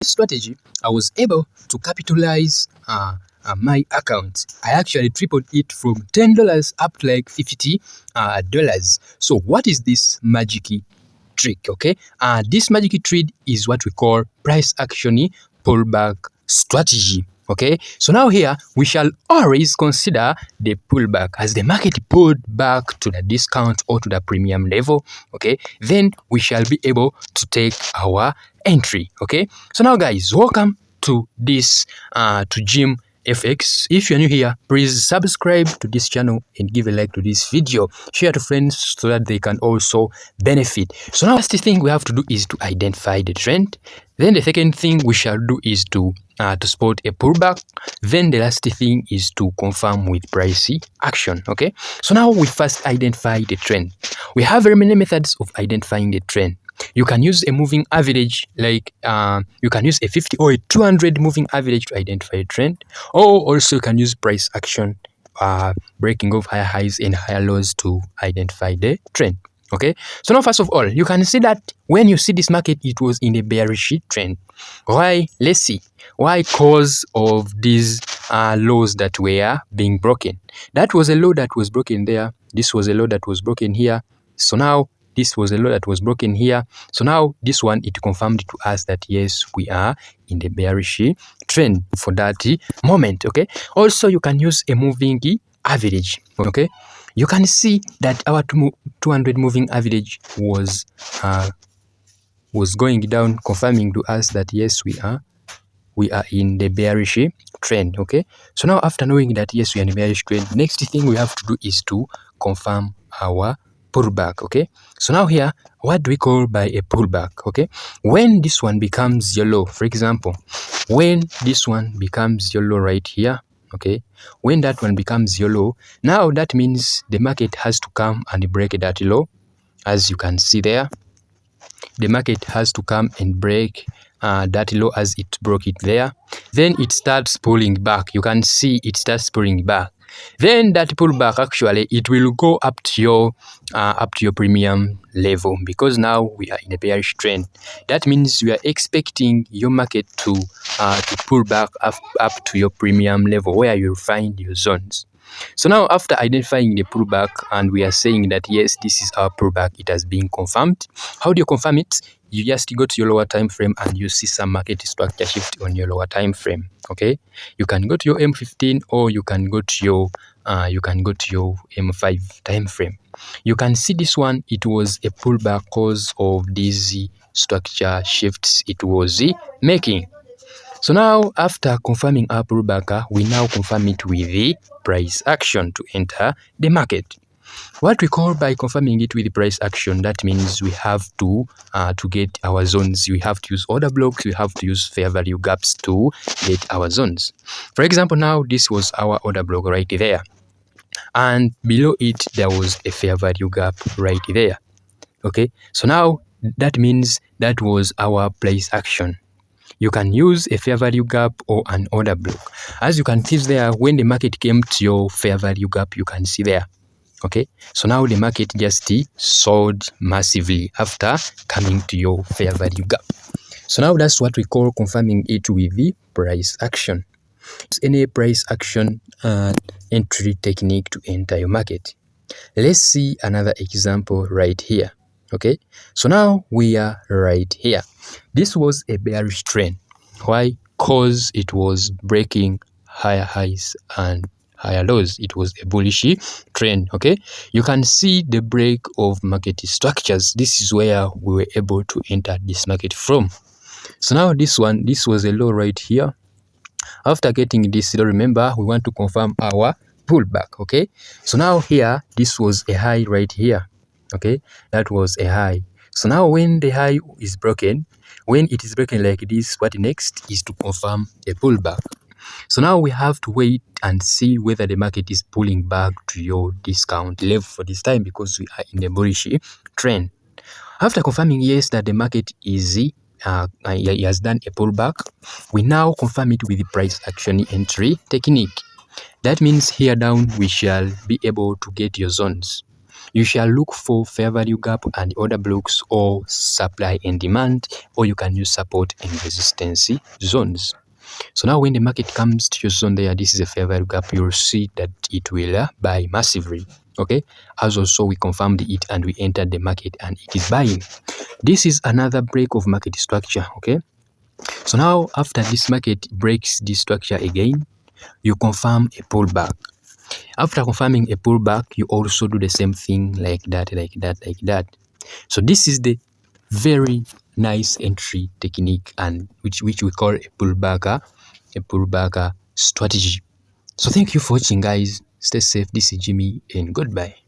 strategy, I was able to capitalize my account. I actually tripled it from $10 up to like $50. So what is this magic trick? Okay, this magic trick is what we call price action pullback strategy. Okay, so now here we shall always consider the pullback as the market pulled back to the discount or to the premium level. Okay, then we shall be able to take our entry. Okay, so now guys, welcome to this to Jim FX. If you're new here, please subscribe to this channel and give a like to this video. Share to friends so that they can also benefit. So now, first thing we have to do is to identify the trend. Then the second thing we shall do is to spot a pullback. Then the last thing is to confirm with price action. Okay, so now we first identify the trend. We have very many methods of identifying the trend. You can use a moving average, like you can use a 50 or a 200 moving average to identify a trend, or also you can use price action, breaking of higher highs and higher lows to identify the trend. Okay, so now first of all, you can see that when you see this market, it was in a bearish trend. Why? Let's see. Why? Cause of these lows that were being broken. That was a low that was broken there. This was a low that was broken here. So now this was a low that was broken here. So now this one, it confirmed to us that yes, we are in the bearish trend for that moment. Okay, also you can use a moving average. Okay, you can see that our 200 moving average was going down, confirming to us that yes, we are in the bearish trend. Okay, so now after knowing that yes, we are in the bearish trend, next thing we have to do is to confirm our pullback. Okay, so now here, what do we call by a pullback? Okay, when this one becomes yellow, for example, when this one becomes yellow right here, okay, when that one becomes yellow, now that means the market has to come and break that low. As you can see there, the market has to come and break that low as it broke it there. Then it starts pulling back. You can see it starts pulling back. Then that pullback, actually it will go up to your premium level, because now we are in a bearish trend. That means we are expecting your market to pull back up to your premium level, where you'll find your zones. So now after identifying the pullback, and we are saying that yes, this is our pullback, it has been confirmed. How do you confirm it? You just go to your lower time frame and you see some market structure shift on your lower time frame. Okay, you can go to your M15, or you can go to your M5 time frame. You can see this one, it was a pullback cause of these structure shifts it was making. So now after confirming our pullback, we now confirm it with the price action to enter the market. What we call by confirming it with the price action, that means we have to get our zones. We have to use order blocks, we have to use fair value gaps to get our zones. For example, now this was our order block right there, and below it there was a fair value gap right there. Okay, so now that means that was our price action. You can use a fair value gap or an order block. As you can see there, when the market came to your fair value gap, you can see there. Okay, so now the market just sold massively after coming to your fair value gap. So now that's what we call confirming it with the price action. It's any price action entry technique to enter your market. Let's see another example right here. Okay, so now we are right here. This was a bearish trend. Why? Because it was breaking higher highs and higher lows. It was a bullish trend. Okay, you can see the break of market structures. This is where we were able to enter this market from. So now this was a low right here. After getting this low, remember we want to confirm our pullback. Okay, so now here this was a high right here. Okay, that was a high. So now when the high is broken, when it is broken like this, what next is to confirm a pullback. So now we have to wait and see whether the market is pulling back to your discount level for this time, because we are in a bullish trend. After confirming yes that the market is he has done a pullback, we now confirm it with the price action entry technique. That means here down we shall be able to get your zones. You shall look for fair value gap and order blocks or supply and demand, or you can use support and resistance zones. So now when the market comes to your zone there, this is a fair value gap, you'll see that it will buy massively. Okay, as also we confirmed it and we entered the market and it is buying. This is another break of market structure. Okay, so now after this market breaks this structure again, you confirm a pullback. After confirming a pullback, you also do the same thing like that. So this is the very nice entry technique, and which we call a pullback strategy. So thank you for watching, guys. Stay safe. This is Jimmy and goodbye.